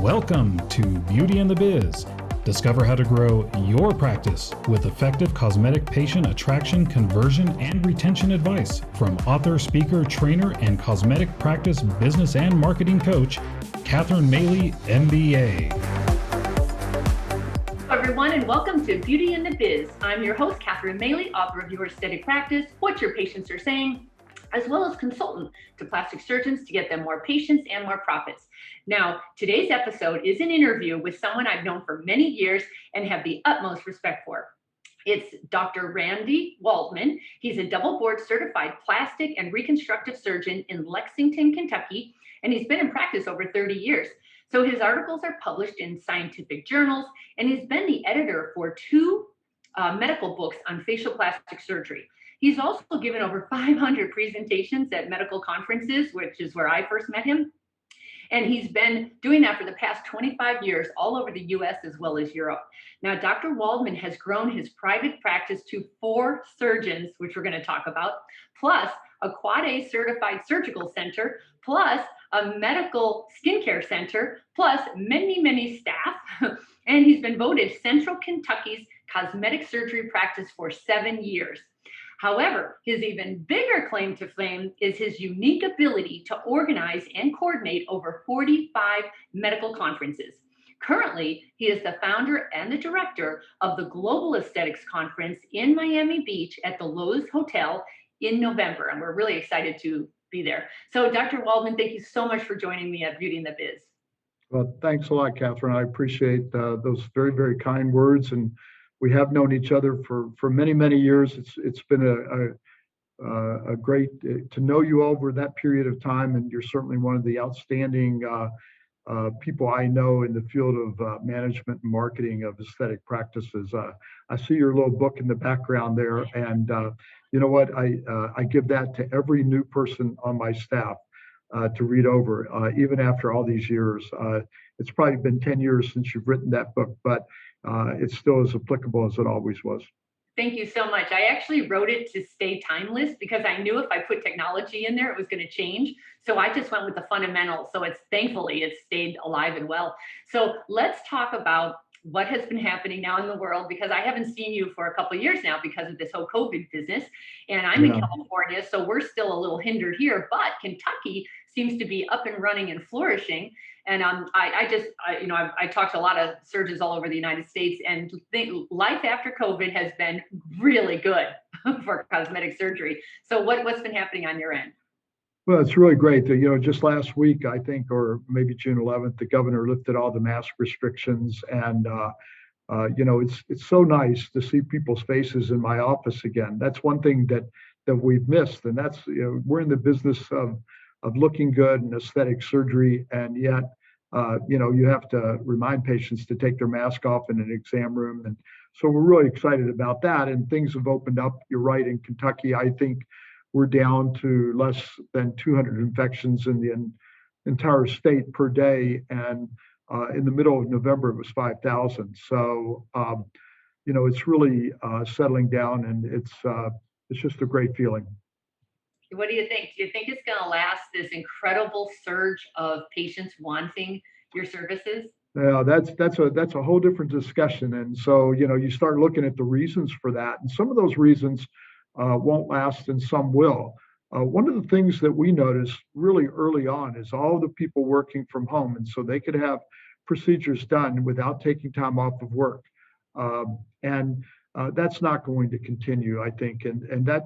Welcome to Beauty and the Biz. Discover how to grow your practice with effective cosmetic patient attraction, conversion, and retention advice from author, speaker, trainer, and cosmetic practice business and marketing coach, Catherine Maley, MBA. Hello, everyone, and welcome to Beauty and the Biz. I'm your host, Catherine Maley, author of Your Aesthetic Practice, What Your Patients Are Saying, as well as consultant to plastic surgeons to get them more patients and more profits. Now, today's episode is an interview with someone I've known for many years and have the utmost respect for. It's Dr. Randy Waldman. He's a double board certified plastic and reconstructive surgeon in Lexington, Kentucky, and he's been in practice over 30 years. So his articles are published in scientific journals, and he's been the editor for two medical books on facial plastic surgery. He's also given over 500 presentations at medical conferences, which is where I first met him. And he's been doing that for the past 25 years, all over the US as well as Europe. Now, Dr. Waldman has grown his private practice to 4 surgeons, which we're going to talk about, plus a Quad A certified surgical center, plus a medical skincare center, plus many, many staff. And he's been voted Central Kentucky's cosmetic surgery practice for 7 years. However, his even bigger claim to fame is his unique ability to organize and coordinate over 45 medical conferences. Currently, he is the founder and the director of the Global Aesthetics Conference in Miami Beach at the Lowe's Hotel in November, and we're really excited to be there. So, Dr. Waldman, thank you so much for joining me at Beauty and the Biz. Well, thanks a lot, Catherine. I appreciate those very, very kind words, and we have known each other for many, many years. It's been a great to know you over that period of time, and you're certainly one of the outstanding people I know in the field of management and marketing of aesthetic practices. I see your little book in the background there, and you know what? I give that to every new person on my staff to read over, even after all these years. It's probably been 10 years since you've written that book, but it's still as applicable as it always was. Thank you so much. I actually wrote it to stay timeless because I knew if I put technology in there, it was going to change. So I just went with the fundamentals. So thankfully it's stayed alive and well. So let's talk about what has been happening now in the world, because I haven't seen you for a couple of years now because of this whole COVID business. And I'm in California, so we're still a little hindered here, but Kentucky seems to be up and running and flourishing. And I talked to a lot of surgeons all over the United States, and life after COVID has been really good for cosmetic surgery. So what's been happening on your end? Well, it's really great that, just last week, I think, or maybe June 11th, the governor lifted all the mask restrictions. And, it's so nice to see people's faces in my office again. That's one thing that we've missed. And that's, we're in the business of looking good and aesthetic surgery. And yet, you have to remind patients to take their mask off in an exam room. And so we're really excited about that. And things have opened up. You're right. In Kentucky, I think we're down to less than 200 infections in the entire state per day. And in the middle of November, it was 5,000. So, it's really settling down, and it's just a great feeling. What do you think? Do you think it's going to last, this incredible surge of patients wanting your services? Yeah, that's a whole different discussion. And so, you start looking at the reasons for that. And some of those reasons won't last and some will. One of the things that we noticed really early on is all the people working from home. And so they could have procedures done without taking time off of work. And that's not going to continue, I think.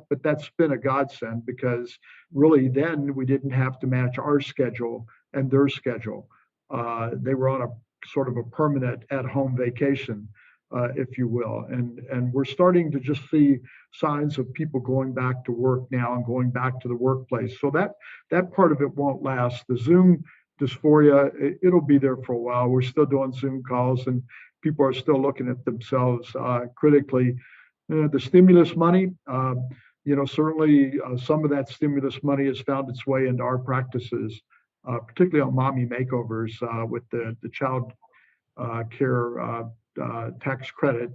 But that's been a godsend, because really then we didn't have to match our schedule and their schedule. They were on a sort of a permanent at-home vacation, if you will. And we're starting to just see signs of people going back to work now and going back to the workplace. So that part of it won't last. The Zoom dysphoria, it'll be there for a while. We're still doing Zoom calls, and people are still looking at themselves critically. The stimulus money, certainly some of that stimulus money has found its way into our practices, particularly on mommy makeovers with the child care tax credit,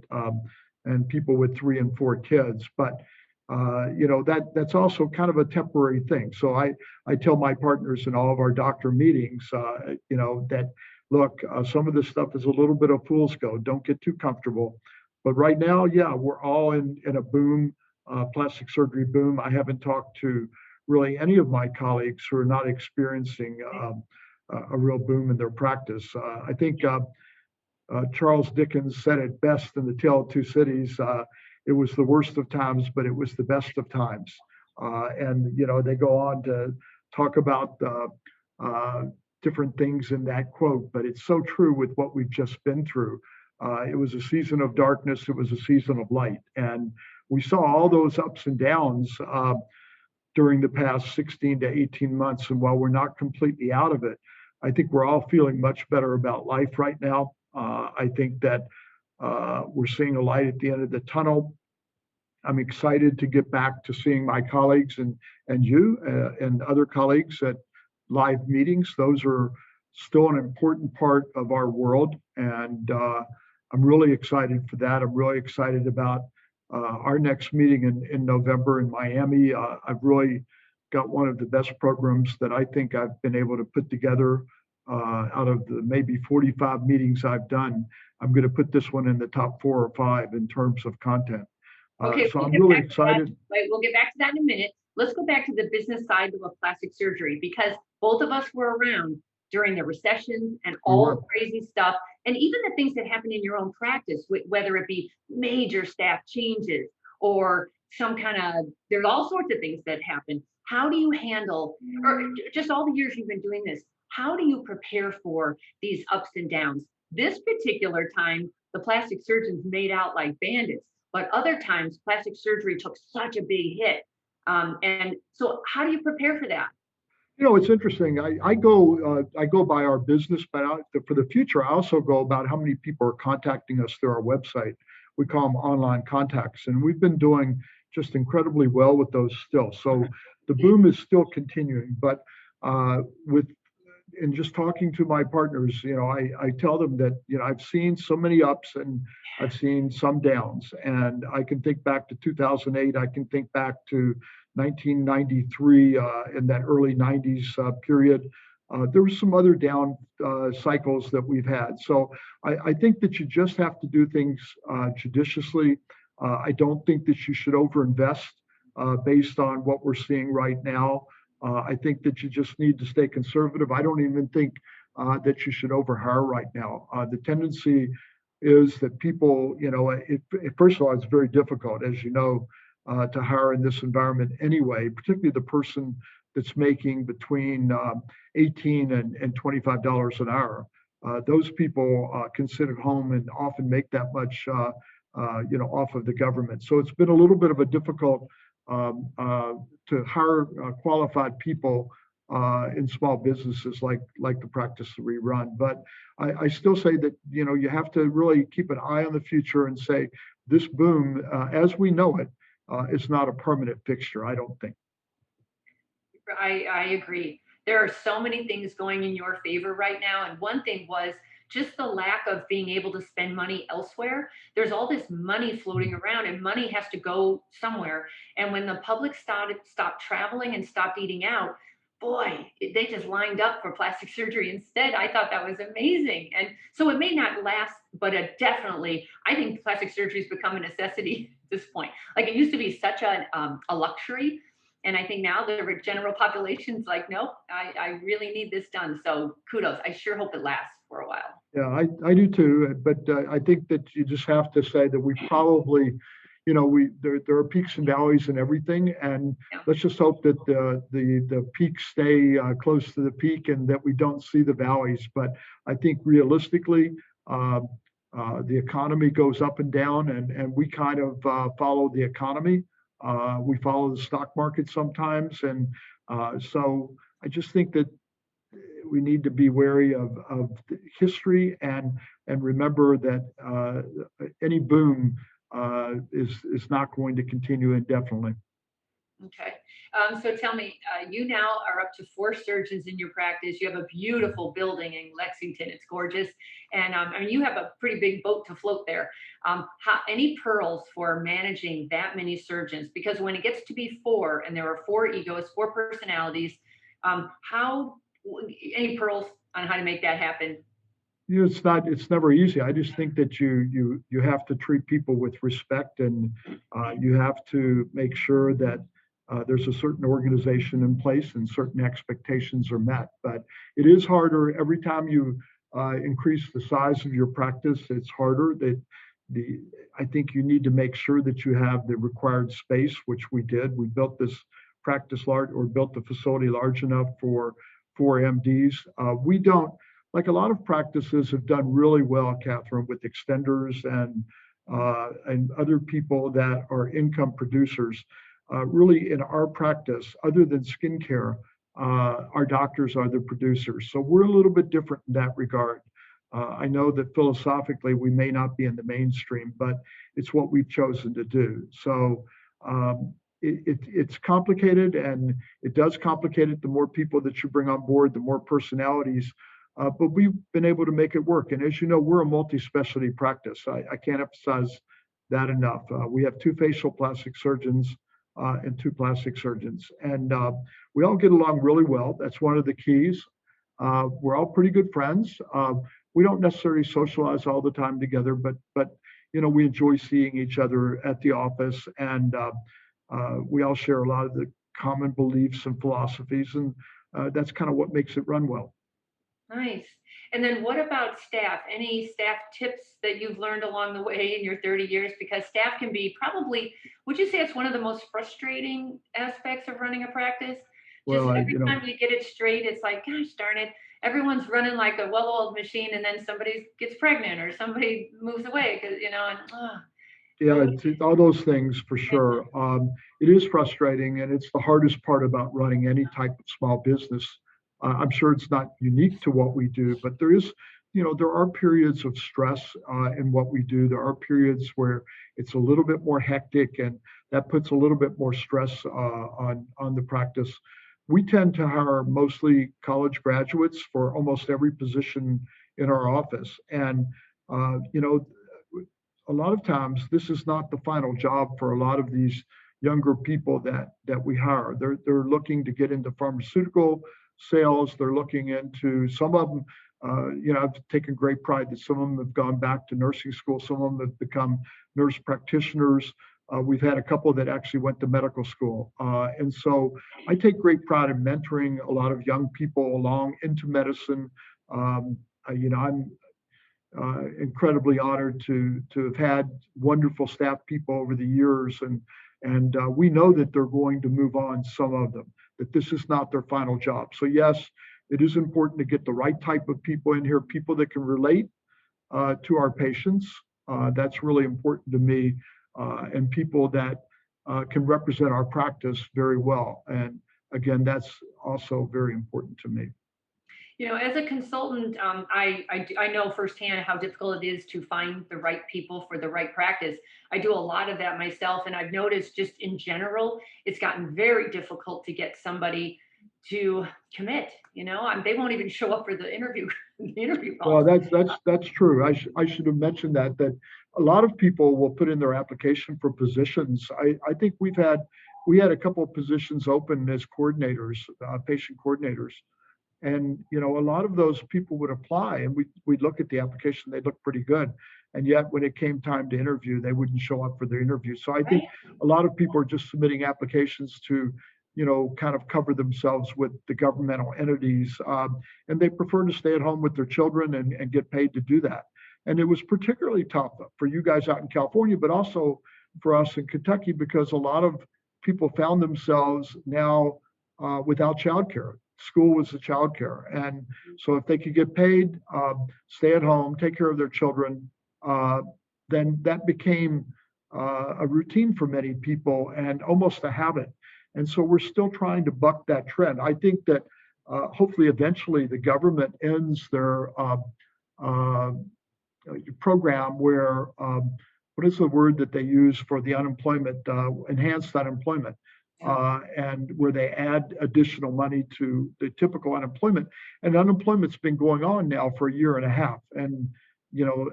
and people with 3 and 4 kids. But that's also kind of a temporary thing. So I tell my partners in all of our doctor meetings, that look, some of this stuff is a little bit of fool's gold. Don't get too comfortable. But right now, yeah, we're all in a boom, plastic surgery boom. I haven't talked to really any of my colleagues who are not experiencing a real boom in their practice. I think Charles Dickens said it best in The Tale of Two Cities. It was the worst of times, but it was the best of times. And they go on to talk about uh, different things in that quote, but it's so true with what we've just been through. It was a season of darkness. It was a season of light, and we saw all those ups and downs during the past 16 to 18 months. And while we're not completely out of it, I think we're all feeling much better about life right now. I think that we're seeing a light at the end of the tunnel. I'm excited to get back to seeing my colleagues and you and other colleagues at live meetings. Those are still an important part of our world, and I'm really excited for that. I'm really excited about our next meeting in November in Miami. I've really got one of the best programs that I think I've been able to put together out of the maybe 45 meetings I've done. I'm going to put this one in the top 4 or 5 in terms of content. Okay, So we'll I'm get really back to that. excited. Right, we'll get back to that in a minute. Let's go back to the business side of plastic surgery, because both of us were around during the recession and We all were. the crazy stuff, and even the things that happen in your own practice, whether it be major staff changes or some kind of, there's all sorts of things that happen. How do you handle, or just all the years you've been doing this, how do you prepare for these ups and downs? This particular time, the plastic surgeons made out like bandits, but other times plastic surgery took such a big hit. And so how do you prepare for that? It's interesting. I go by our business, but for the future, I also go about how many people are contacting us through our website. We call them online contacts, and we've been doing just incredibly well with those still. So the boom is still continuing, but with in just talking to my partners, I tell them that, I've seen so many ups and I've seen some downs. And I can think back to 2008. I can think back to 1993 in that early 90s period. There were some other down cycles that we've had. So I think that you just have to do things judiciously. I don't think that you should overinvest based on what we're seeing right now. I think that you just need to stay conservative. I don't even think that you should overhire right now. The tendency is that people, first of all, it's very difficult, as you know, to hire in this environment anyway, particularly the person that's making between $18 and $25 an hour. Those people can sit at home and often make that much, off of the government. So it's been a little bit of a difficult to hire qualified people in small businesses like the practice that we run. But I still say that you have to really keep an eye on the future and say this boom, as we know it, is not a permanent fixture. I don't think. I agree. There are so many things going in your favor right now. And one thing was just the lack of being able to spend money elsewhere. There's all this money floating around, and money has to go somewhere. And when the public stopped traveling and stopped eating out, boy, they just lined up for plastic surgery instead. I thought that was amazing. And so it may not last, but it definitely, I think plastic surgery has become a necessity at this point. Like it used to be such a luxury. And I think now the general population's like, nope, I really need this done. So kudos. I sure hope it lasts for a while. Yeah, I do too. But I think that you just have to say that we probably, there are peaks and valleys and everything, and Yeah. let's just hope that the peaks stay close to the peak and that we don't see the valleys. But I think realistically, the economy goes up and down, and we kind of follow the economy. We follow the stock market sometimes, and so I just think that we need to be wary of history and remember that any boom is not going to continue indefinitely. Okay. So tell me, you now are up to 4 surgeons in your practice. You have a beautiful building in Lexington. It's gorgeous. And I mean, you have a pretty big boat to float there. Any pearls for managing that many surgeons? Because when it gets to be 4 and there are 4 egos, 4 personalities, how, any pearls on how to make that happen? It's never easy. I just think that you have to treat people with respect, and you have to make sure that there's a certain organization in place and certain expectations are met. But it is harder every time you increase the size of your practice. It's harder. That the I think you need to make sure that you have the required space, which we did. We built this practice large, or built the facility large enough for four MDs. We don't, like a lot of practices have done really well, Catherine, with extenders and other people that are income producers. Really, in our practice, other than skincare, our doctors are the producers. So we're a little bit different in that regard. I know that philosophically we may not be in the mainstream, but it's what we've chosen to do. So it's complicated, and it does complicate it. The more people that you bring on board, the more personalities. But we've been able to make it work. And as you know, we're a multi-specialty practice. I can't emphasize that enough. We have two facial plastic surgeons and two plastic surgeons, and we all get along really well. That's one of the keys. We're all pretty good friends. We don't necessarily socialize all the time together, but we enjoy seeing each other at the office, and we all share a lot of the common beliefs and philosophies, and that's kind of what makes it run well. Nice. And then what about staff? Any staff tips that you've learned along the way in your 30 years? Because staff can be probably, would you say it's one of the most frustrating aspects of running a practice? Just Well, every time you get it straight, it's like, gosh darn it, everyone's running like a well-oiled machine, and then somebody gets pregnant or somebody moves away because, and yeah, so, it's all those things for sure. It is frustrating, and it's the hardest part about running any type of small business. I'm sure it's not unique to what we do, but there are periods of stress in what we do. There are periods where it's a little bit more hectic, and that puts a little bit more stress on the practice. We tend to hire mostly college graduates for almost every position in our office, and a lot of times this is not the final job for a lot of these younger people that we hire. They're looking to get into pharmaceutical sales. They're looking into, some of them. I've taken great pride that some of them have gone back to nursing school. Some of them have become nurse practitioners. We've had a couple that actually went to medical school. And so I take great pride in mentoring a lot of young people along into medicine. I'm incredibly honored to have had wonderful staff people over the years, and we know that they're going to move on, some of them, that this is not their final job. So yes, it is important to get the right type of people in here, people that can relate to our patients. That's really important to me, and people that can represent our practice very well. And again, that's also very important to me. As a consultant, I know firsthand how difficult it is to find the right people for the right practice. I do a lot of that myself, and I've noticed just in general, it's gotten very difficult to get somebody to commit. They won't even show up for the interview, the interview Well, calls. that's true. I should have mentioned that a lot of people will put in their application for positions. I think we had a couple of positions open as coordinators, patient coordinators. And a lot of those people would apply, and we'd look at the application. They'd look pretty good, and yet when it came time to interview, they wouldn't show up for the interview. So I think Right? a lot of people are just submitting applications to kind of cover themselves with the governmental entities, and they prefer to stay at home with their children and get paid to do that. And it was particularly tough for you guys out in California, but also for us in Kentucky, because a lot of people found themselves now without childcare. School was the childcare, and so if they could get paid, stay at home, take care of their children, then that became a routine for many people and almost a habit. And so we're still trying to buck that trend. I think that hopefully eventually the government ends their program where, what is the word that they use for the unemployment, enhanced unemployment, and where they add additional money to the typical unemployment. And unemployment's been going on now for a year and a half. And,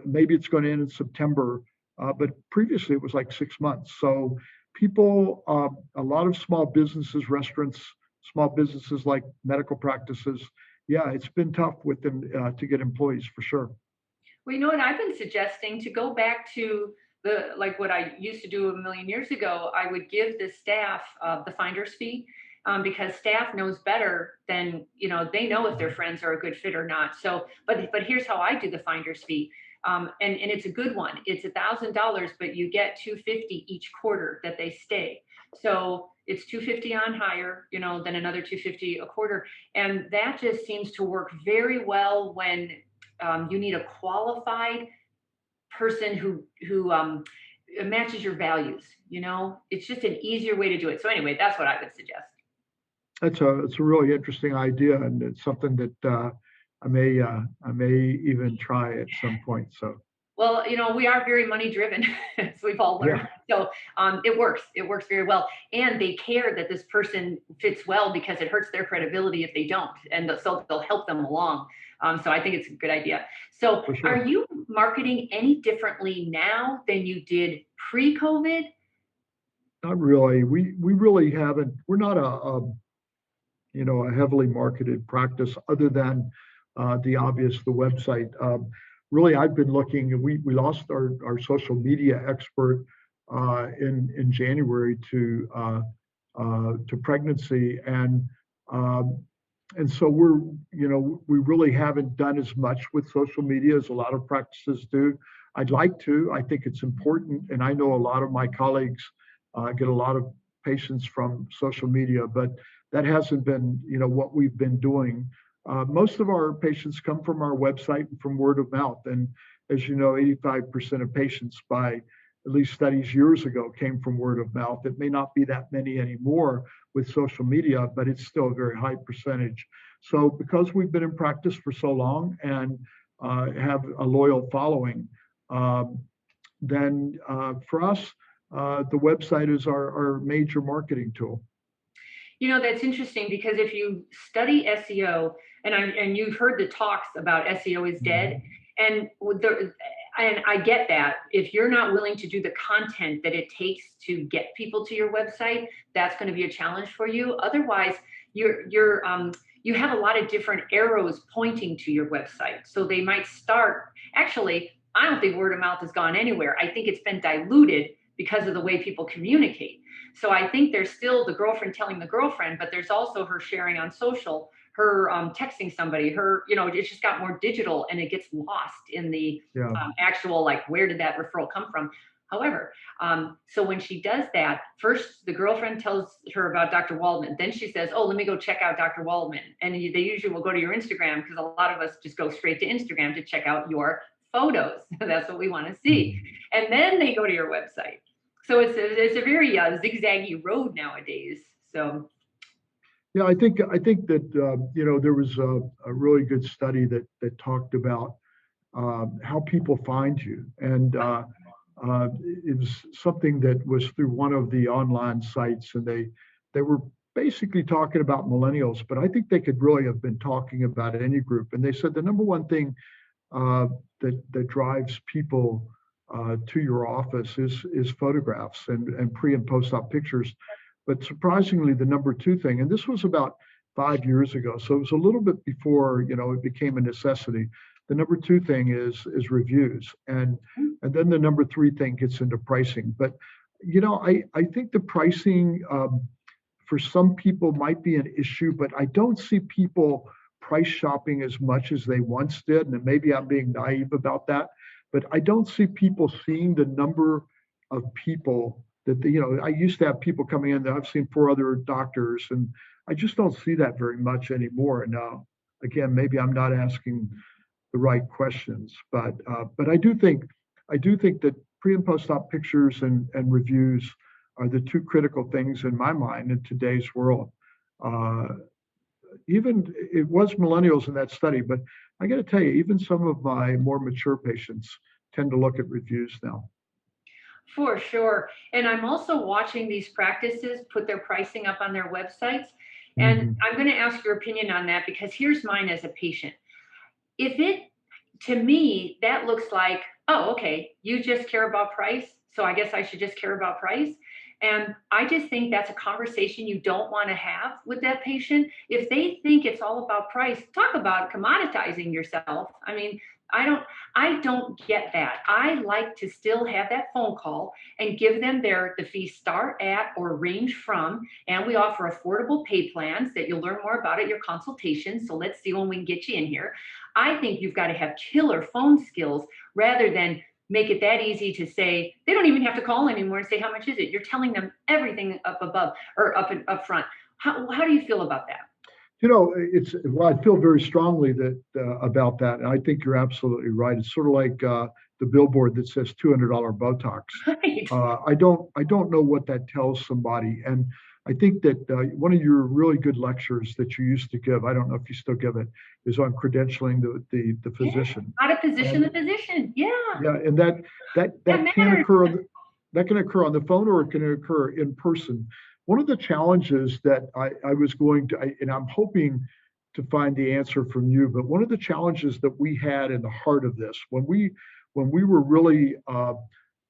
maybe it's going to end in September, but previously it was like 6 months. So people, a lot of small businesses, restaurants, small businesses like medical practices, yeah, it's been tough with them to get employees for sure. Well, you know what I've been suggesting to go back to the like what I used to do a million years ago. I would give the staff the finder's fee because staff knows better than they know if their friends are a good fit or not. So, but here's how I do the finder's fee, and it's a good one. It's $1,000, but you get 250 each quarter that they stay. So it's 250 on hire, then another 250 a quarter, and that just seems to work very well when you need a qualified person who matches your values. It's just an easier way to do it. So anyway, that's what I would suggest. It's a really interesting idea, and it's something that I may even try at some point. So Well, we are very money driven, as we've all yeah, learned. So it works. It works very well. And they care that this person fits well because it hurts their credibility if they don't. And so they'll help them along. So I think it's a good idea. So for sure. are you marketing any differently now than you did pre-COVID? Not really. We really haven't. We're not a heavily marketed practice other than the obvious, the website. Really, I've been looking, and we lost our social media expert in January to pregnancy, and so we really haven't done as much with social media as a lot of practices do. I'd like to. I think it's important, and I know a lot of my colleagues get a lot of patients from social media, but that hasn't been, what we've been doing. Most of our patients come from our website and from word of mouth. And as you know, 85% of patients by at least studies years ago came from word of mouth. It may not be that many anymore with social media, but it's still a very high percentage. So because we've been in practice for so long and have a loyal following, then for us, the website is our major marketing tool. That's interesting because if you study SEO, and you've heard the talks about SEO is dead, and I get that. If you're not willing to do the content that it takes to get people to your website, that's going to be a challenge for you. Otherwise, you have a lot of different arrows pointing to your website. So they might start. Actually, I don't think word of mouth has gone anywhere. I think it's been diluted because of the way people communicate. So I think there's still the girlfriend telling the girlfriend, but there's also her sharing on social, her texting somebody, it's just got more digital and it gets lost in the Yeah. actual, like, where did that referral come from? However, so when she does that, first the girlfriend tells her about Dr. Waldman. Then she says, oh, let me go check out Dr. Waldman. And they usually will go to your Instagram because a lot of us just go straight to Instagram to check out your photos. That's what we want to see. And then they go to your website. So it's a very zigzaggy road nowadays. So yeah, I think that there was a really good study that talked about how people find you, and it was something that was through one of the online sites, and they were basically talking about millennials, but I think they could really have been talking about any group. And they said the number one thing that drives people to your office is photographs and pre and post op pictures. But surprisingly, the number two thing, and this was about 5 years ago, so it was a little bit before it became a necessity. The number two thing is reviews, and then the number three thing gets into pricing. But I think the pricing for some people might be an issue, but I don't see people price shopping as much as they once did, and maybe I'm being naive about that. But I don't see people seeing the number of people that I used to have people coming in that I've seen 4 other doctors, and I just don't see that very much anymore. And now, again, maybe I'm not asking the right questions, but I do think that pre and post op pictures and reviews are the two critical things in my mind in today's world. Even it was millennials in that study, but I got to tell you, even some of my more mature patients tend to look at reviews now. for sure. And I'm also watching these practices put their pricing up on their websites. And Mhm. I'm going to ask your opinion on that because here's mine as a patient. To me, that looks like, oh, okay, you just care about price. So I guess I should just care about price. And I just think that's a conversation you don't want to have with that patient. If they think it's all about price, talk about commoditizing yourself. I mean, I don't get that. I like to still have that phone call and give them the fees start at or range from, and we offer affordable pay plans that you'll learn more about at your consultation. So let's see when we can get you in here. I think you've got to have killer phone skills rather than make it that easy to say they don't even have to call anymore and say how much is it. You're telling them everything up above or up front. How do you feel about that? Well, I feel very strongly that about that, and I think you're absolutely right. It's sort of like the billboard that says $200 Botox. Right. I don't know what that tells somebody, and I think that one of your really good lectures that you used to give, I don't know if you still give it, is on credentialing the physician. How to position the physician. Yeah. Yeah, and that can occur on the phone, or it can occur in person. One of the challenges that I was and I'm hoping to find the answer from you, but one of the challenges that we had in the heart of this, when we were really,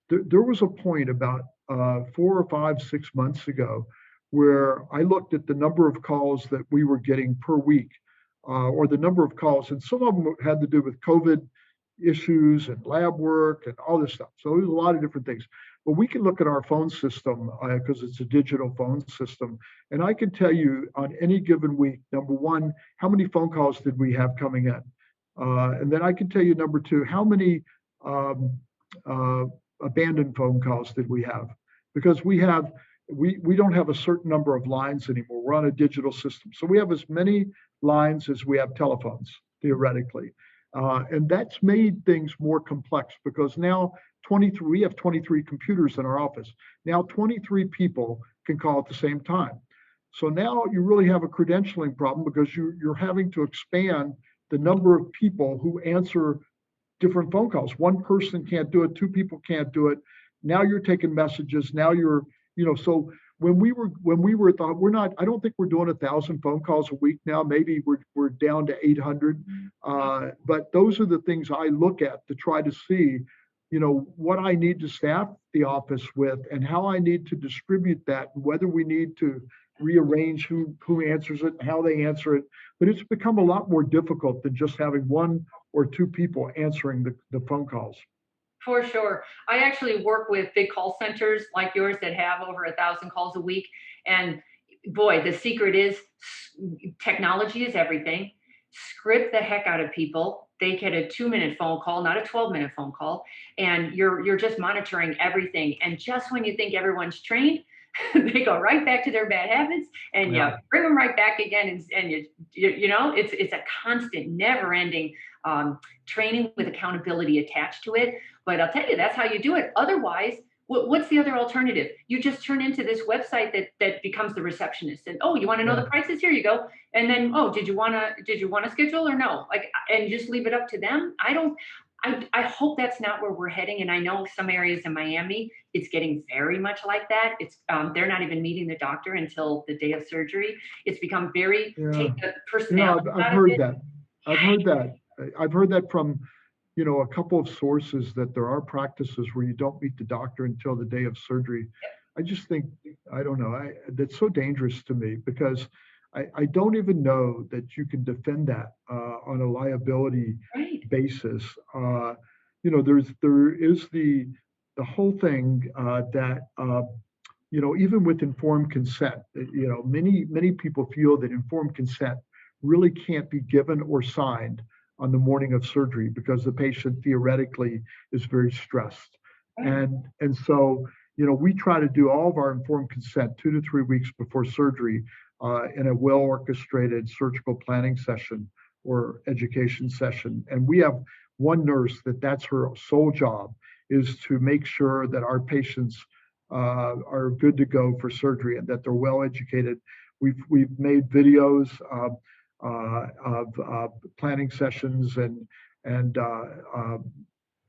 there was a point about 4 or 5, 6 months ago where I looked at the number of calls that we were getting per week, or the number of calls, and some of them had to do with COVID issues and lab work and all this stuff. So there's a lot of different things. But we can look at our phone system because it's a digital phone system. And I can tell you on any given week, number one, how many phone calls did we have coming in? And then I can tell you, number two, how many abandoned phone calls did we have? Because we don't have a certain number of lines anymore. We're on a digital system. So we have as many lines as we have telephones, theoretically. And that's made things more complex because now we have 23 computers in our office. Now 23 people can call at the same time. So now you really have a credentialing problem because you're having to expand the number of people who answer different phone calls. One person can't do it, two people can't do it. Now you're taking messages. Now so when we were thought I don't think we're doing 1,000 phone calls a week now. Maybe we're down to 800. But those are the things I look at to try to see, what I need to staff the office with and how I need to distribute that, and whether we need to rearrange who answers it and how they answer it. But it's become a lot more difficult than just having one or two people answering the phone calls. For sure. I actually work with big call centers like yours that have over 1,000 calls a week. And boy, the secret is technology is everything. Script the heck out of people. They get a 2-minute phone call, not a 12-minute phone call. And you're just monitoring everything. And just when you think everyone's trained, they go right back to their bad habits, and you bring them right back again. And it's a constant, never-ending training with accountability attached to it. But I'll tell you, that's how you do it. Otherwise, what's the other alternative? You just turn into this website that becomes the receptionist. And you want to know the prices? Here you go. And then did you want to schedule or no? And just leave it up to them. I hope that's not where we're heading. And I know some areas in Miami, it's getting very much like that. It's they're not even meeting the doctor until the day of surgery. It's become very take the personality. I've heard that. I've heard that from a couple of sources, that there are practices where you don't meet the doctor until the day of surgery. I just think, I don't know, that's so dangerous to me because I don't even know that you can defend that on a liability basis. There is the whole thing that even with informed consent, many people feel that informed consent really can't be given or signed on the morning of surgery because the patient theoretically is very stressed. And so, we try to do all of our informed consent 2 to 3 weeks before surgery in a well-orchestrated surgical planning session or education session. And we have one nurse that's her sole job, is to make sure that our patients are good to go for surgery and that they're well educated. We've made videos of planning sessions, and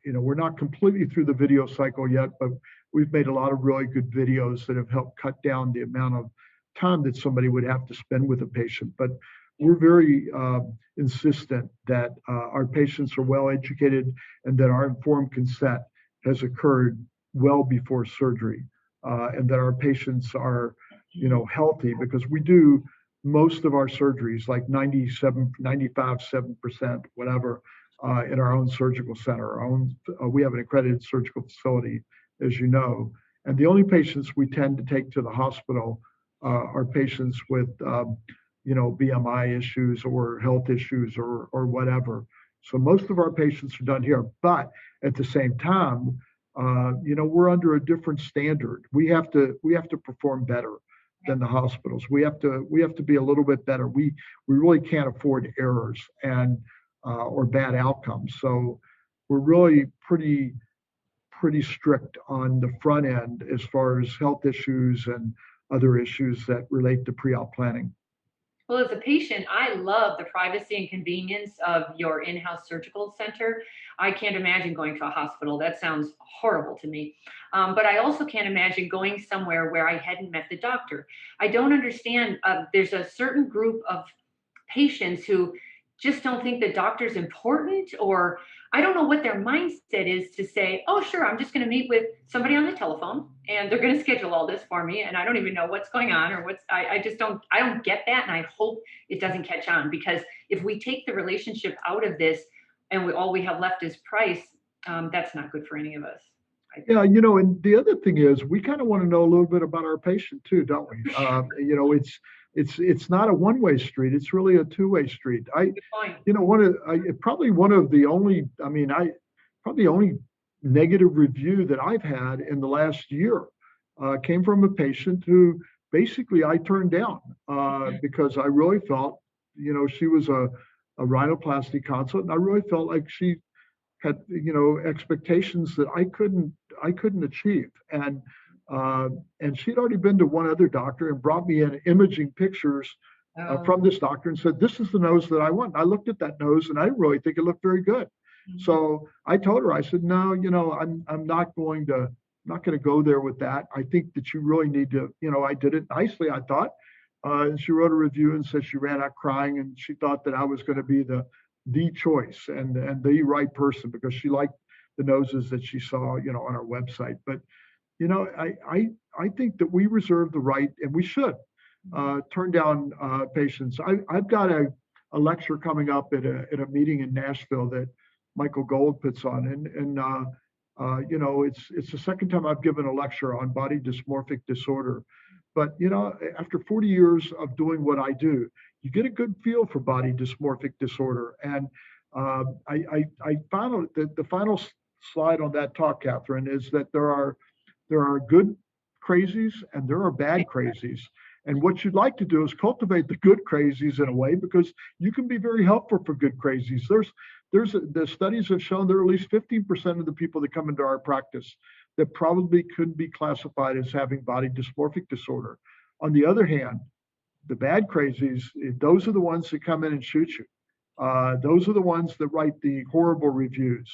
we're not completely through the video cycle yet, but we've made a lot of really good videos that have helped cut down the amount of time that somebody would have to spend with a patient. But we're very insistent that our patients are well educated and that our informed consent has occurred well before surgery. and that our patients are, healthy, because we do most of our surgeries, like 97, 95, 7%, whatever, in our own surgical center. We have an accredited surgical facility, as you know, and the only patients we tend to take to the hospital are patients with, BMI issues or health issues or whatever. So most of our patients are done here, but at the same time, we're under a different standard. We have to perform better than the hospitals. We have to be a little bit better. We really can't afford errors and or bad outcomes. So we're really pretty strict on the front end as far as health issues and other issues that relate to pre-op planning. Well, as a patient, I love the privacy and convenience of your in-house surgical center. I can't imagine going to a hospital. That sounds horrible to me. But I also can't imagine going somewhere where I hadn't met the doctor. I don't understand. There's a certain group of patients who just don't think the doctor's important, or I don't know what their mindset is to say, oh, sure, I'm just going to meet with somebody on the telephone and they're going to schedule all this for me. And I don't even know what's going on or I just don't get that. And I hope it doesn't catch on, because if we take the relationship out of this and all we have left is price, that's not good for any of us. Yeah, and the other thing is we kind of want to know a little bit about our patient too, don't we? It's not a one-way street. It's really a two-way street. Good point. Probably one of the only, probably the only negative review that I've had in the last year came from a patient who basically I turned down because I really felt, she was a rhinoplasty consult, and I really felt like she had, expectations that I couldn't achieve. And she'd already been to one other doctor and brought me in imaging pictures from this doctor and said, this is the nose that I want. I looked at that nose and I didn't really think it looked very good. Mm-hmm. So I told her, I said, no, I'm not going to go there with that. I think that you really need to, I did it nicely, I thought. And she wrote a review and said she ran out crying, and she thought that I was going to be the choice and the right person because she liked the noses that she saw, on our website. But I think that we reserve the right, and we should turn down patients. I've got a lecture coming up at a meeting in Nashville that Michael Gold puts on, and it's the second time I've given a lecture on body dysmorphic disorder. But after 40 years of doing what I do, you get a good feel for body dysmorphic disorder. And I found that the final slide on that talk, Catherine, is that there are good crazies and there are bad crazies. And what you'd like to do is cultivate the good crazies in a way, because you can be very helpful for good crazies. The studies have shown there are at least 15% of the people that come into our practice that probably could be classified as having body dysmorphic disorder. On the other hand, the bad crazies, those are the ones that come in and shoot you. Those are the ones that write the horrible reviews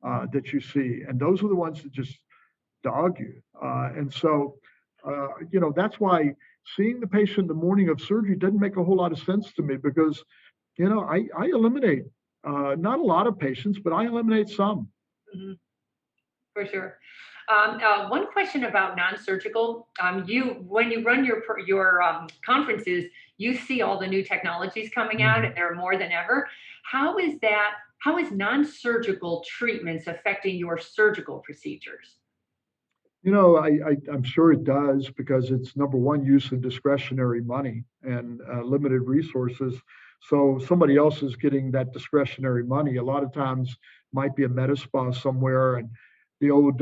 that you see. And those are the ones that just dog you. And so, that's why seeing the patient the morning of surgery doesn't make a whole lot of sense to me, because, I eliminate not a lot of patients, but I eliminate some. Mm-hmm. For sure. One question about non-surgical. When you run your conferences, you see all the new technologies coming out, and there are more than ever. How is non-surgical treatments affecting your surgical procedures? I'm sure it does, because it's number one, use of discretionary money and limited resources. So somebody else is getting that discretionary money. A lot of times might be a med spa somewhere, and the old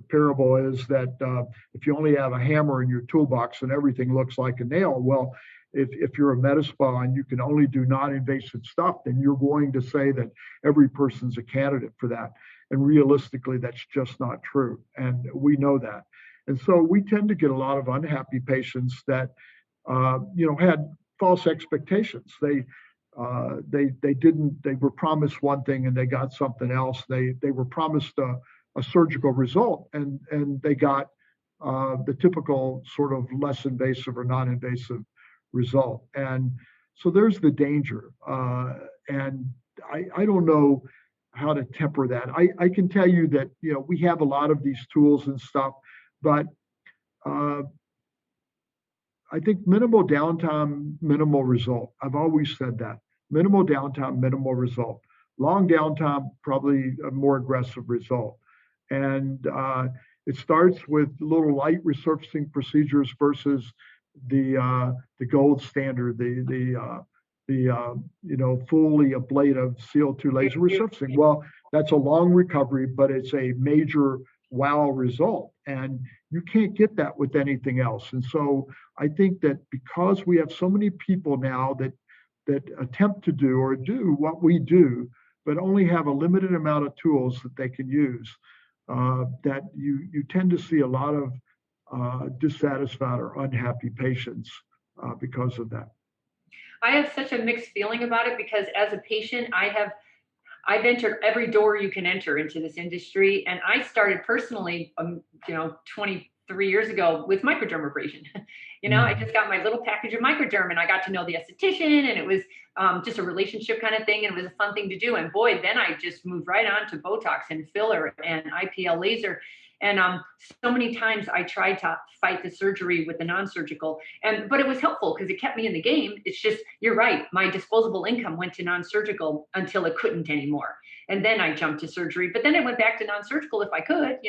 parable is that if you only have a hammer in your toolbox and everything looks like a nail, well, if you're a med spa and you can only do non-invasive stuff, then you're going to say that every person's a candidate for that. And realistically, that's just not true. And we know that. And so we tend to get a lot of unhappy patients that, had false expectations. They were promised one thing and they got something else. They were promised a surgical result and they got the typical sort of less invasive or non-invasive result. And so there's the danger. And I don't know how to temper that. I can tell you that, we have a lot of these tools and stuff, but uh, I think minimal downtime, minimal result. I've always said that. Minimal downtime, minimal result. Long downtime, probably a more aggressive result. And it starts with little light resurfacing procedures versus the gold standard, fully ablative CO2 laser resurfacing. Well, that's a long recovery, but it's a major wow result, and you can't get that with anything else. And so I think that because we have so many people now that attempt to do or do what we do, but only have a limited amount of tools that they can use, that you tend to see a lot of dissatisfied or unhappy patients because of that. I have such a mixed feeling about it because as a patient, I've entered every door you can enter into this industry, and I started personally, 23 years ago with microdermabrasion. I just got my little package of microderm, and I got to know the esthetician, and it was just a relationship kind of thing, and it was a fun thing to do. And boy, then I just moved right on to Botox and filler and IPL laser. And so many times I tried to fight the surgery with the non-surgical, but it was helpful because it kept me in the game. It's just, you're right. My disposable income went to non-surgical until it couldn't anymore. And then I jumped to surgery, but then I went back to non-surgical if I could,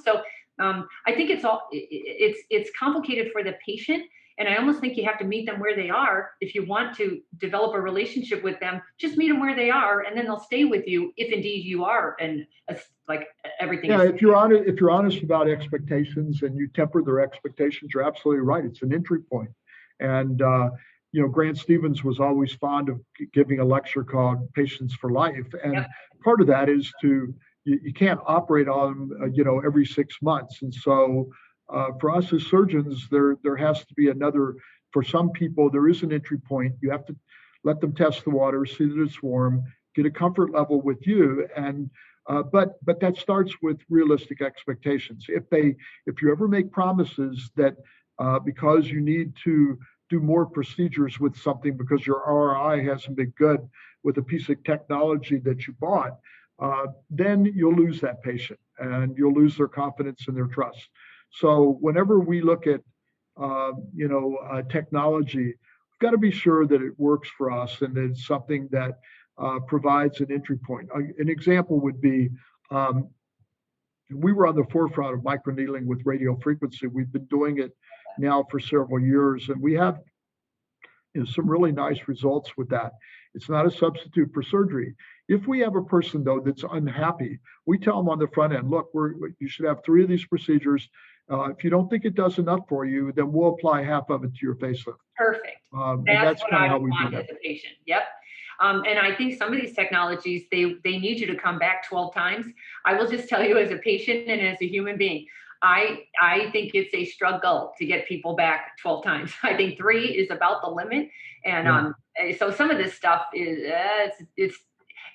So I think it's complicated for the patient. And I almost think you have to meet them where they are. If you want to develop a relationship with them, just meet them where they are, and then they'll stay with you if indeed you are. And like everything. Yeah, if you're honest about expectations and you temper their expectations, you're absolutely right. It's an entry point. And Grant Stevens was always fond of giving a lecture called "Patients for Life," and part of that is you can't operate on them, every 6 months, and so. For us as surgeons, there has to be another. For some people, there is an entry point. You have to let them test the water, see that it's warm, get a comfort level with you, and but that starts with realistic expectations. If you ever make promises that because you need to do more procedures with something because your ROI hasn't been good with a piece of technology that you bought, then you'll lose that patient and you'll lose their confidence and their trust. So whenever we look at, technology, we've got to be sure that it works for us and it's something that provides an entry point. An example would be, we were on the forefront of microneedling with radio frequency. We've been doing it now for several years, and we have some really nice results with that. It's not a substitute for surgery. If we have a person, though, that's unhappy, we tell them on the front end, look, you should have 3 of these procedures. If you don't think it does enough for you, then we'll apply half of it to your facelift. Perfect. That's what kind I of how would we do want that. as a patient. Yep. And I think some of these technologies, they need you to come back 12 times. I will just tell you as a patient and as a human being, I think it's a struggle to get people back 12 times. I think 3 is about the limit. And so some of this stuff is it's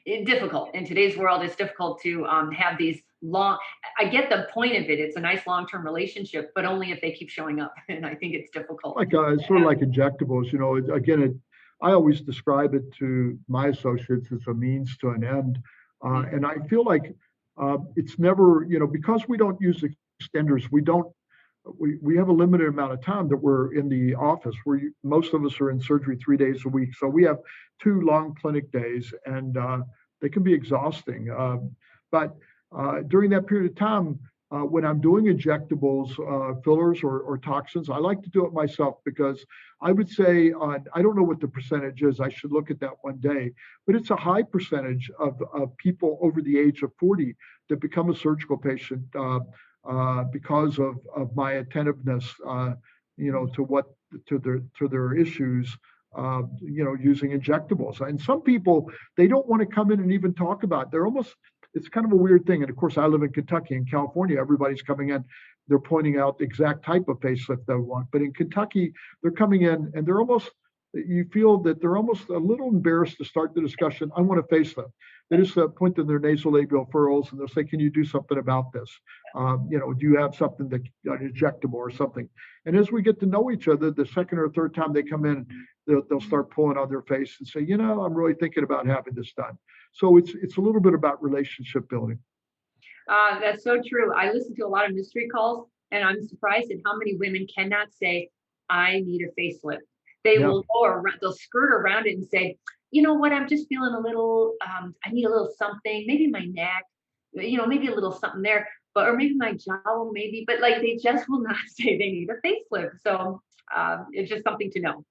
difficult in today's world. It's difficult to have these long. I get the point of it. It's a nice long-term relationship, but only if they keep showing up. And I think it's difficult. It's sort of like injectables. Again, I always describe it to my associates as a means to an end. And I feel like it's never, because we don't use extenders, we have a limited amount of time that we're in the office. Most of us are in surgery 3 days a week. So we have 2 long clinic days, and they can be exhausting. But during that period of time, when I'm doing injectables, fillers, or toxins, I like to do it myself because I would say, I don't know what the percentage is. I should look at that one day, but it's a high percentage of people over the age of 40 that become a surgical patient because of my attentiveness, to their issues, using injectables. And some people, they don't want to come in and even talk about it. It's kind of a weird thing. And of course, I live in Kentucky. In California, everybody's coming in. They're pointing out the exact type of facelift they want. But in Kentucky, they're coming in and you feel that they're almost a little embarrassed to start the discussion. I want a facelift. They just point to their nasolabial furrows and they'll say, can you do something about this? Do you have something that injectable or something? And as we get to know each other, the second or third time they come in, they'll start pulling on their face and say, I'm really thinking about having this done. So it's a little bit about relationship building. That's so true. I listen to a lot of mystery calls, and I'm surprised at how many women cannot say, "I need a facelift." They Yeah. will go around, they'll skirt around it and say, "You know what? I'm just feeling a little. I need a little something. Maybe my neck. Maybe a little something there, but or maybe my jowl, maybe." But like they just will not say they need a facelift. So it's just something to know.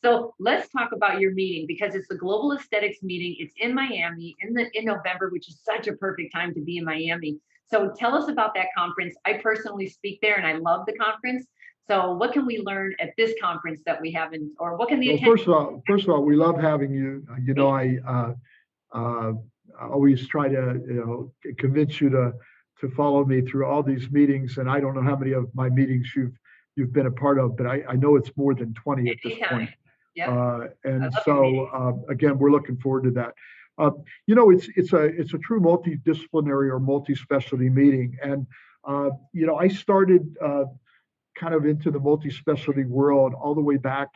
So let's talk about your meeting because it's the Global Aesthetics meeting. It's in Miami in November, which is such a perfect time to be in Miami. So tell us about that conference. I personally speak there and I love the conference. So what can we learn at this conference that we haven't, or what can the Well, attendees? first of all, we love having you. I always try to convince you to follow me through all these meetings, and I don't know how many of my meetings you've been a part of, but I know it's more than 20 at this Anytime. point. Yep. I And love your meetings. so again, we're looking forward to that. It's a true multidisciplinary or multi-specialty meeting, and I started kind of into the multi-specialty world all the way back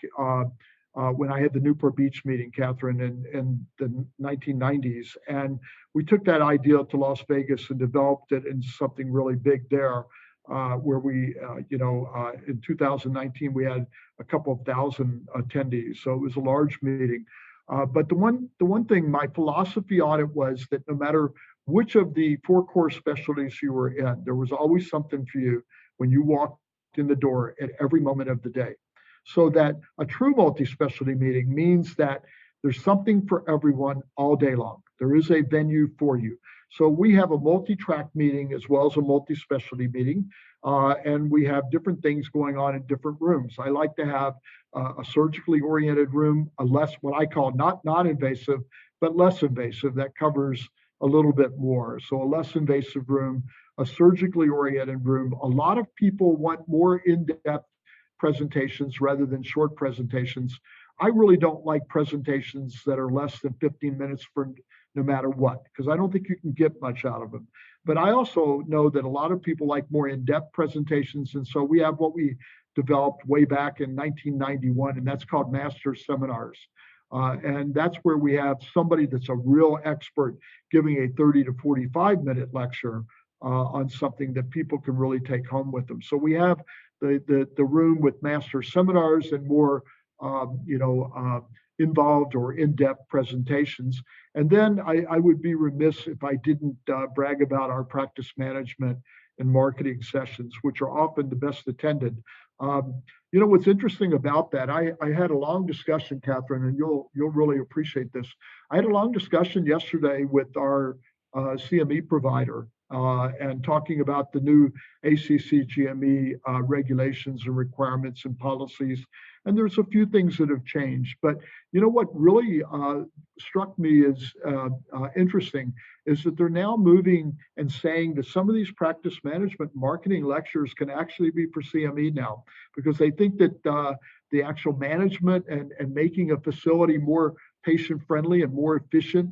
when I had the Newport Beach meeting, Catherine, in the 1990s. And we took that idea to Las Vegas and developed it into something really big there, where in 2019, we had a couple of thousand attendees. So it was a large meeting. But the one thing, my philosophy on it was that no matter which of the four core specialties you were in, there was always something for you when you walked in the door at every moment of the day. So that a true multi-specialty meeting means that there's something for everyone all day long. There is a venue for you. So we have a multi-track meeting as well as a multi-specialty meeting, and we have different things going on in different rooms. I like to have a surgically oriented room, a less what I call not non-invasive, but less invasive that covers a little bit more. So a less invasive room, a surgically oriented room. A lot of people want more in-depth presentations rather than short presentations. I really don't like presentations that are less than 15 minutes for no matter what, because I don't think you can get much out of them. But I also know that a lot of people like more in-depth presentations. And so we have what we developed way back in 1991, and that's called Master Seminars. And that's where we have somebody that's a real expert giving a 30 to 45-minute lecture on something that people can really take home with them. So we have the room with master seminars and more involved or in-depth presentations. And then I would be remiss if I didn't brag about our practice management and marketing sessions, which are often the best attended. What's interesting about that, I had a long discussion, Catherine, and you'll really appreciate this. I had a long discussion yesterday with our CME provider and talking about the new ACC GME regulations and requirements and policies. And there's a few things that have changed. But what really struck me as interesting is that they're now moving and saying that some of these practice management marketing lectures can actually be for CME now, because they think that the actual management and making a facility more patient friendly and more efficient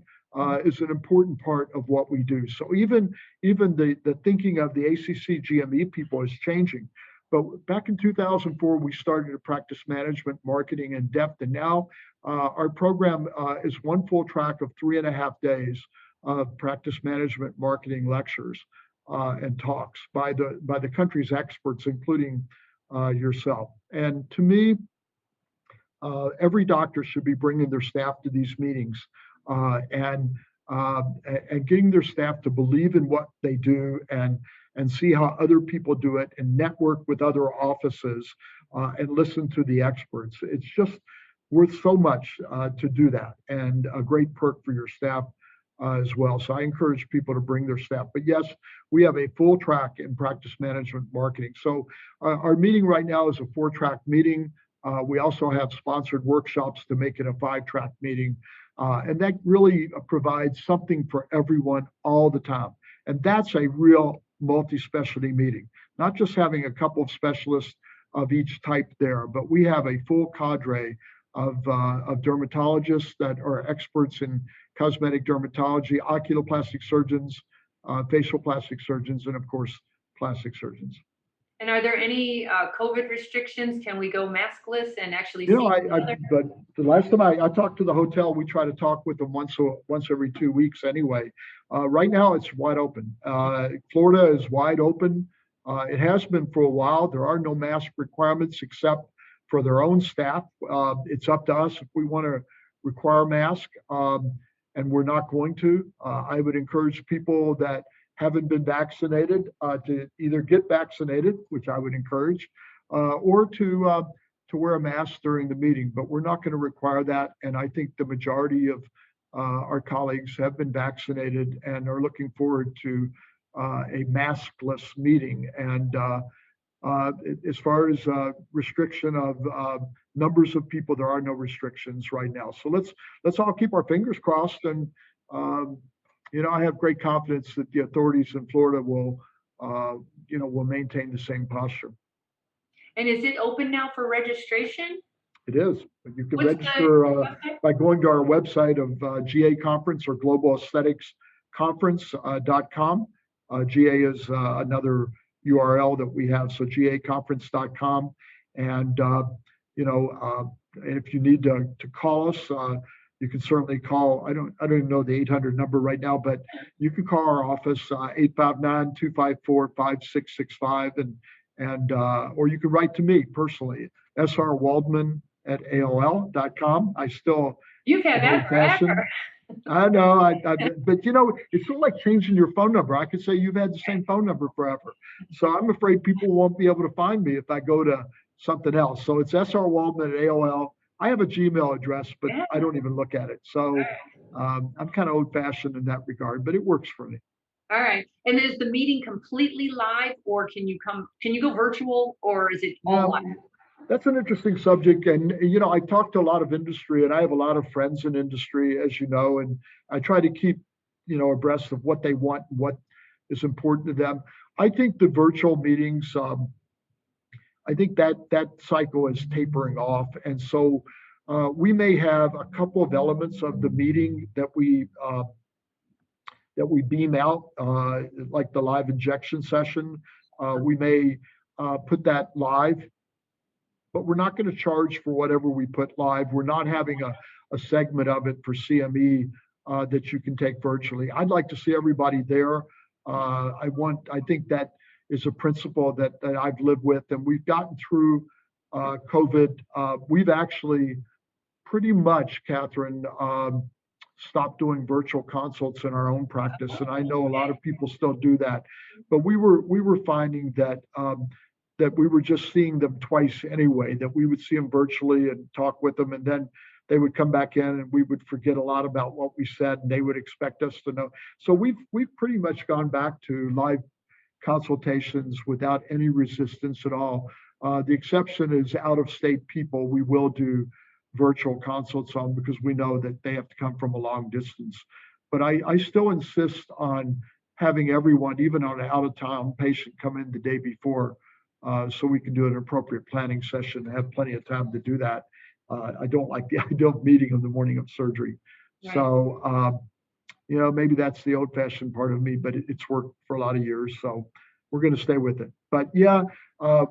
is an important part of what we do. So even the thinking of the ACC GME people is changing. But back in 2004, we started a practice management marketing in depth, and now our program is one full track of 3.5 days of practice management marketing lectures and talks by the country's experts, including yourself. And to me, every doctor should be bringing their staff to these meetings and getting their staff to believe in what they do and see how other people do it and network with other offices and listen to the experts. It's just worth so much to do that, and a great perk for your staff as well. So I encourage people to bring their staff. But yes, we have a full track in practice management marketing. So our meeting right now is a 4-track meeting. We also have sponsored workshops to make it a 5-track meeting. And that really provides something for everyone all the time. And that's a real multi-specialty meeting, not just having a couple of specialists of each type there, but we have a full cadre of dermatologists that are experts in cosmetic dermatology, oculoplastic surgeons, facial plastic surgeons, and of course, plastic surgeons. And are there any COVID restrictions? Can we go maskless and actually You know, see each other? but the last time I talked to the hotel, we try to talk with them once every 2 weeks anyway. Right now, it's wide open. Florida is wide open. It has been for a while. There are no mask requirements except for their own staff. It's up to us if we want to require mask, and we're not going to. I would encourage people that haven't been vaccinated to either get vaccinated, which I would encourage, or to wear a mask during the meeting. But we're not going to require that. And I think the majority of our colleagues have been vaccinated and are looking forward to a maskless meeting. And as far as restriction of numbers of people, there are no restrictions right now. So let's all keep our fingers crossed. And I have great confidence that the authorities in Florida will maintain the same posture. And is it open now for registration? It is. You can What's register by going to our website of GA Conference or Global Aesthetics Conference.com. GA is another URL that we have, so gaconference.com. And if you need to call us, you can certainly call. I don't even know the 800 number right now, but you can call our office 859-254-5665, and or you can write to me personally, srwaldman@aol.com. You've had that forever. I know, but it's sort of like changing your phone number. I could say you've had the same phone number forever. So I'm afraid people won't be able to find me if I go to something else. So it's srwaldman@aol. I have a Gmail address, but I don't even look at it. So I'm kind of old-fashioned in that regard, but it works for me. All right. And is the meeting completely live, or can you go virtual, or is it all live? That's an interesting subject. And, I talk to a lot of industry, and I have a lot of friends in industry, as you know, and I try to keep, abreast of what they want, and what is important to them. I think the virtual meetings, I think that cycle is tapering off. And so we may have a couple of elements of the meeting that we beam out, like the live injection session. We may put that live, but we're not going to charge for whatever we put live. We're not having a segment of it for CME that you can take virtually. I'd like to see everybody there. I think that is a principle that I've lived with, and we've gotten through COVID. We've actually pretty much, Catherine, stopped doing virtual consults in our own practice, and I know a lot of people still do that. But we were finding that we were just seeing them twice anyway. That we would see them virtually and talk with them, and then they would come back in, and we would forget a lot about what we said, and they would expect us to know. So we've pretty much gone back to live consultations without any resistance at all. The exception is out-of-state people. We will do virtual consults on, because we know that they have to come from a long distance. But I still insist on having everyone, even on an out-of-town patient, come in the day before, so we can do an appropriate planning session and have plenty of time to do that. I don't like the idea of meeting on the morning of surgery. Right. So, maybe that's the old-fashioned part of me, but it's worked for a lot of years, so we're going to stay with it. But yeah,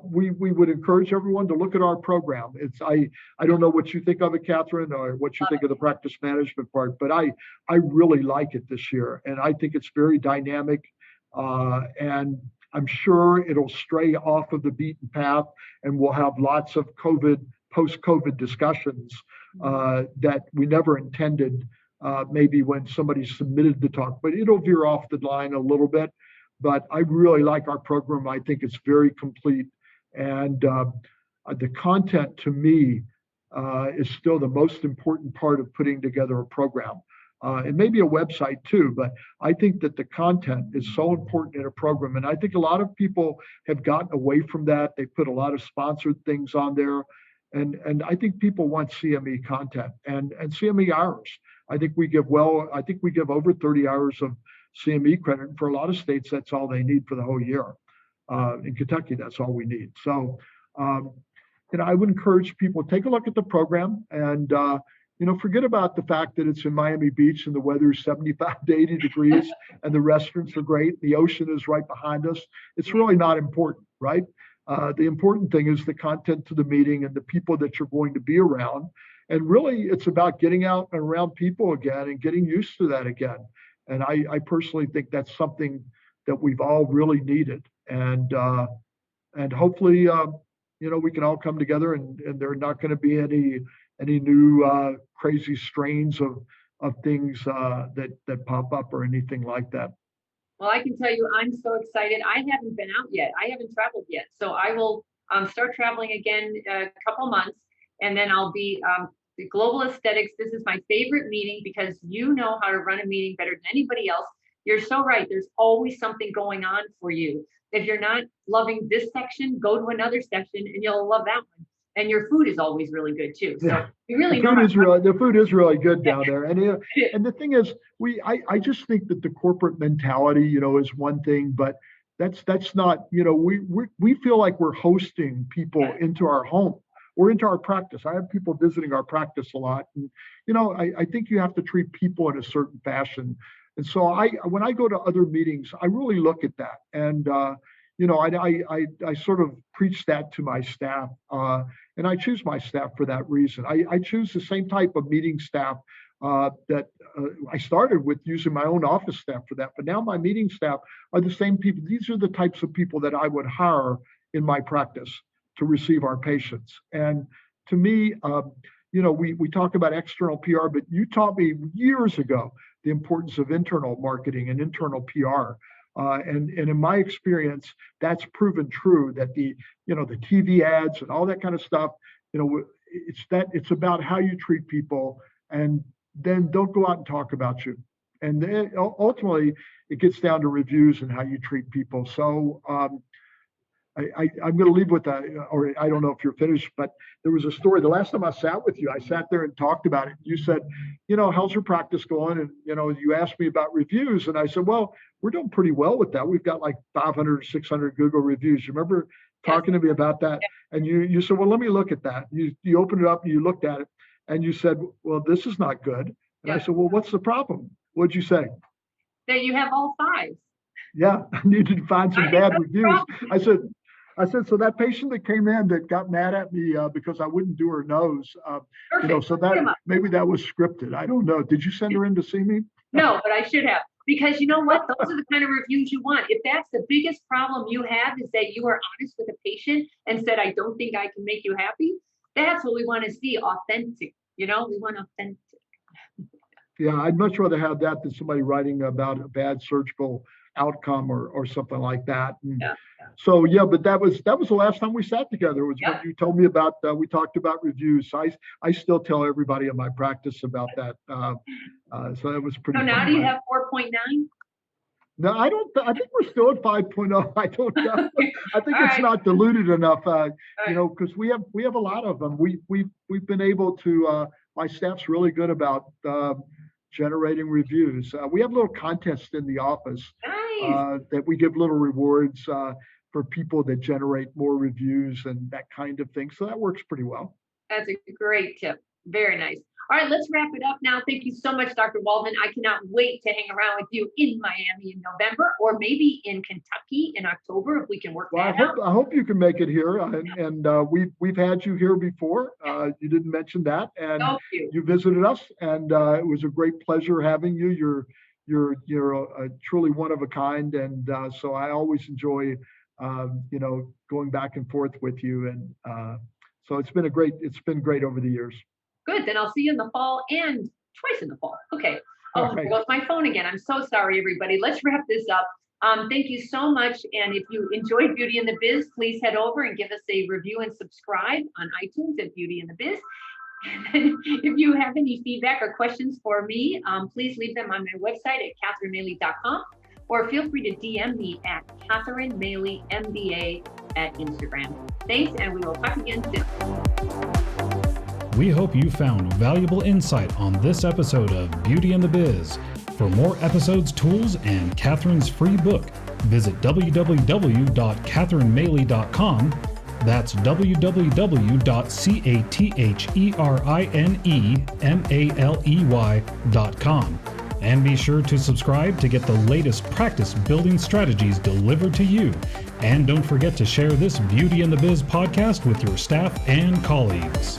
we would encourage everyone to look at our program. I don't know what you think of it, Catherine, or what you think of the practice management part, but I really like it this year, and I think it's very dynamic, and I'm sure it'll stray off of the beaten path, and we'll have lots of post-COVID discussions that we never intended. Maybe when somebody submitted the talk, but it'll veer off the line a little bit. But I really like our program. I think it's very complete, and the content to me is still the most important part of putting together a program. And maybe a website too, but I think that the content is so important in a program, and I think a lot of people have gotten away from that. They put a lot of sponsored things on there, and I think people want CME content and CME hours. I think we give over 30 hours of CME credit. For a lot of states, that's all they need for the whole year. In Kentucky, that's all we need. So, I would encourage people to take a look at the program, and forget about the fact that it's in Miami Beach and the weather is 75 to 80 degrees and the restaurants are great. The ocean is right behind us. It's really not important, right? The important thing is the content to the meeting and the people that you're going to be around. And really, it's about getting out and around people again and getting used to that again. And I personally think that's something that we've all really needed. And hopefully, we can all come together and there are not going to be any new crazy strains of things that pop up or anything like that. Well, I can tell you, I'm so excited. I haven't been out yet. I haven't traveled yet. So I will start traveling again a couple months, and then I'll be the Global Aesthetics. This is my favorite meeting because you know how to run a meeting better than anybody else. You're so right. There's always something going on for you. If you're not loving this section, go to another section and you'll love that one. And your food is always really good too. So Yeah. you really The know. food is really good down there. And the thing is, I just think that the corporate mentality, is one thing, but that's not, we feel like we're hosting people into our home or into our practice. I have people visiting our practice a lot. And, I think you have to treat people in a certain fashion. And so when I go to other meetings, I really look at that. And, I sort of preach that to my staff. And I choose my staff for that reason. I choose the same type of meeting staff that I started with using my own office staff for that. But now my meeting staff are the same people. These are the types of people that I would hire in my practice to receive our patients. And to me, we talk about external PR, but you taught me years ago the importance of internal marketing and internal PR. And in my experience, that's proven true that the TV ads and all that kind of stuff, it's about how you treat people, and then don't go out and talk about you. And then ultimately it gets down to reviews and how you treat people. So I'm going to leave with that, or I don't know if you're finished, but there was a story. The last time I sat with you, I sat there and talked about it. You said, how's your practice going? And, you asked me about reviews. And I said, well, we're doing pretty well with that. We've got like 500 or 600 Google reviews. You remember talking to me about that? And you said, well, let me look at that. You opened it up and you looked at it and you said, well, this is not good. And I said, well, what's the problem? What'd you say? That you have all 5. Yeah, I needed to find some bad reviews. I said, so that patient that came in that got mad at me because I wouldn't do her nose, so that maybe that was scripted. I don't know. Did you send her in to see me? No, but I should have. Because you know what? Those are the kind of reviews you want. If that's the biggest problem you have is that you are honest with a patient and said, I don't think I can make you happy. That's what we want to see. Authentic. We want authentic. Yeah, I'd much rather have that than somebody writing about a bad surgical outcome or something like that. And so but that was the last time we sat together, was when you told me about we talked about reviews. I still tell everybody in my practice about that. So that was pretty. So now fun, do you have 4.9? No, I don't. I think we're still at 5.0. I don't know. I think it's not diluted enough. Because we have a lot of them. We've been able to. My staff's really good about generating reviews. We have a little contest in the office that we give little rewards for people that generate more reviews and that kind of thing. So that works pretty well. That's a great tip. Very nice. All right, let's wrap it up now. Thank you so much, Dr. Waldman. I cannot wait to hang around with you in Miami in November, or maybe in Kentucky in October if we can work that out. I hope you can make it here. And we've had you here before. You didn't mention that, and you visited us, and it was a great pleasure having you. You're truly one of a kind, and so I always enjoy going back and forth with you, and so it's been great over the years. Good. Then I'll see you in the fall and twice in the fall. Okay. Oh, there goes my phone again. I'm so sorry, everybody. Let's wrap this up. Thank you so much. And if you enjoyed Beauty in the Biz, please head over and give us a review and subscribe on iTunes at Beauty in the Biz. And if you have any feedback or questions for me, please leave them on my website at CatherineMaley.com, or feel free to DM me at Catherine Maley MBA at Instagram. Thanks, and we will talk again soon. We hope you found valuable insight on this episode of Beauty in the Biz. For more episodes, tools, and Catherine's free book, visit www.catherinemaley.com. That's www.Catherinemaley.com. And be sure to subscribe to get the latest practice building strategies delivered to you. And don't forget to share this Beauty in the Biz podcast with your staff and colleagues.